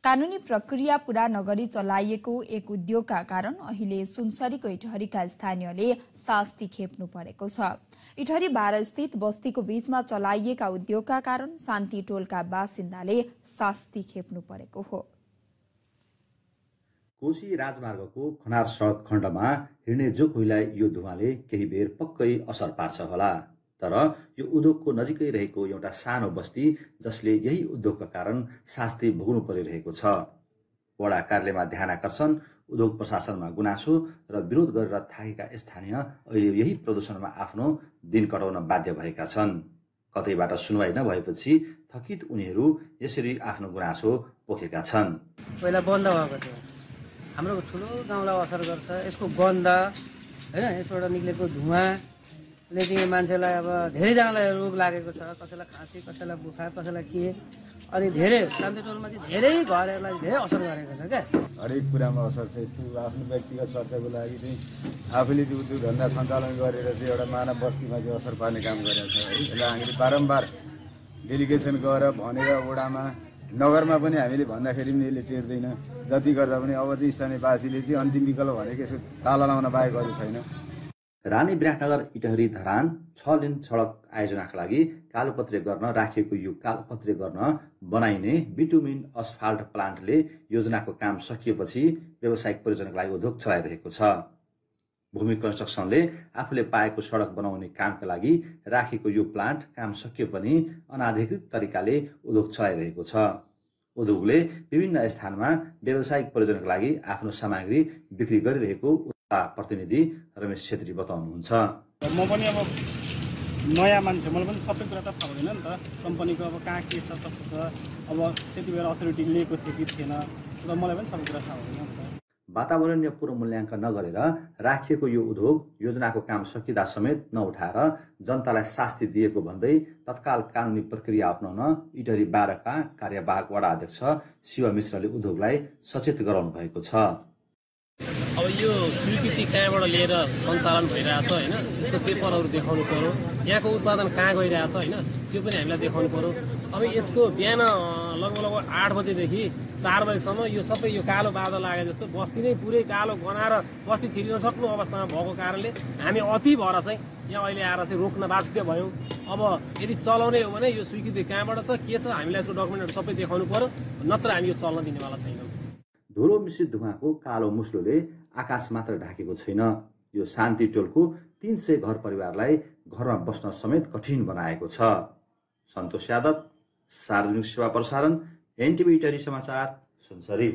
कानूनी प्रक्रिया पूरा नगरी चलाइएको एक उद्योगका कारण अहिले सुनसरीको इटहरीका स्थानीयले शास्ति खेप्नु परेको छ। इटहरी 12 स्थित बस्तीको बीचमा चलाइएका उद्योगका कारण शान्ति टोलका बासिन्दाले शास्ति खेप्नु परेको हो। कोशी राजमार्गको खनार सडक खण्डमा हिँड्ने जो कोहीलाई यो धुवाले केही बेर पक्कै असर पार्छ होला। तर यो उद्योगको नजिकै रहेको एउटा सानो बस्ती जसले यही उद्योगका कारण शास्ति भोग्नु परिरहेको छ। वडा कार्यालयमा ध्यान आकर्षण, उद्योग प्रशासनमा गुनासो र विरोध गरेर थाकेका स्थानीय अहिले यही प्रदूषणमा आफ्नो दिन कटाउन बाध्य भएका छन्। कतैबाट सुनवाई नभएपछि थकित उनीहरू यसरी आफ्नो गुनासो पोखेका छन्। पहिला बन्द भएको थियो, हाम्रो ठुलो गाउँलाई असर गर्छ यसको गन्ध हैन, यसबाट निक्लेको धुवाले चाहिँ मान्छेलाई अब धेरैजनालाई रोग लागेको छ, कसैलाई खाँसी, कसैलाई बुखार, कसैलाई के, अनि धेरै शान्ति टोलमा चाहिँ धेरै घरहरूलाई धेरै असर गरेको छ क्या। हरेक कुरामा असर छ। यस्तो आफ्नो व्यक्तिगत स्वास्थ्यको लागि चाहिँ आफूले त्यो उद्योग धन्दा सञ्चालन गरेर चाहिँ एउटा मानव बस्तीमा चाहिँ असर पार्ने काम गरेको छ है। यसलाई हामीले बारम्बार डेलिगेसन गरेर भनेर वडामा नगरमा पनि हामीले भन्दाखेरि पनि यसले टेर्दैन। जति गर्दा पनि अब चाहिँ स्थानीयवासीले चाहिँ अन्तिम विकल्प भनेको यसो ताला लाउन बाहेक अरू छैन। रानी विराटनगर इटहरी धरान 6 लेन सडक आयोजनाका लागि कालोपत्रे गर्न राखिएको यो कालोपत्रे गर्न बनाइने बिटुमिन अस्फाल्ट प्लान्टले योजनाको काम सकिएपछि व्यावसायिक प्रयोजनका लागि उद्योग चलाइरहेको छ। भूमि कन्स्ट्रक्सनले आफूले पाएको सडक बनाउने कामका लागि राखेको यो प्लान्ट काम सकियो पनि अनाधिकृत तरिकाले उद्योग चलाइरहेको छ। उद्योगले विभिन्न स्थानमा व्यावसायिक प्रयोजनका लागि आफ्नो सामग्री बिक्री गरिरहेको प्रतिनिधि रमेश छेत्री बताउनुहुन्छ। म पनि अब नयाँ मान्छे, मलाई पनि सबै कुरा त थाहा हुँदैन नि त। कम्पनीको अब कहाँ के छ कस्तो छ, अब त्यति बेला अथोरिटी लिएको थियो कि थिएन, र मलाई पनि सबै कुरा थाहा हुँदैन नि त। वातावरणीय पूर्व मूल्याङ्कन नगरेर राखिएको यो उद्योग योजनाको काम सकिँदा समेत नउठाएर जनतालाई शास्ति दिएको भन्दै तत्काल कानुनी प्रक्रिया अपनाउन इटहरी 12 का कार्यवाहक वडा अध्यक्ष शिव मिश्रले उद्योगलाई सचेत गराउनु भएको छ। अब यो स्वीकृति कहाँबाट लिएर सञ्चालन भइरहेछ होइन, यसको पेपरहरू देखाउनु पर्यो, यहाँको उत्पादन कहाँ गइरहेछ होइन, त्यो पनि हामीलाई देखाउनु पर्यो। अब यसको बिहान लगभग 8 बजेदेखि 4 बजेसम्म यो सबै यो कालो बादल लागे जस्तो बस्ती नै पुरै कालो गनाएर बस्ती छिरिन सक्नु अवस्थामा भएको कारणले हामी अति भएर चाहिँ यहाँ अहिले आएर चाहिँ रोक्न बाध्य भयौँ। अब यदि चलाउने हो भने यो स्वीकृति कहाँबाट छ, के छ, हामीलाई यसको डकुमेन्टहरू सबै देखाउनु पर्यो, नत्र हामी यो चल्न दिनेवाला छैनौँ। धुलो मिश्रित धुवाको कालो मुस्लोले आकाश मात्र ढाकेको छैन, यो शान्ति टोलको 300 घर परिवारलाई घरमा बस्न समेत कठिन बनाएको छ। सन्तोष यादव, सार्वजनिक सेवा प्रसारण, एनटिभी इटहरी समाचार, सुनसरी।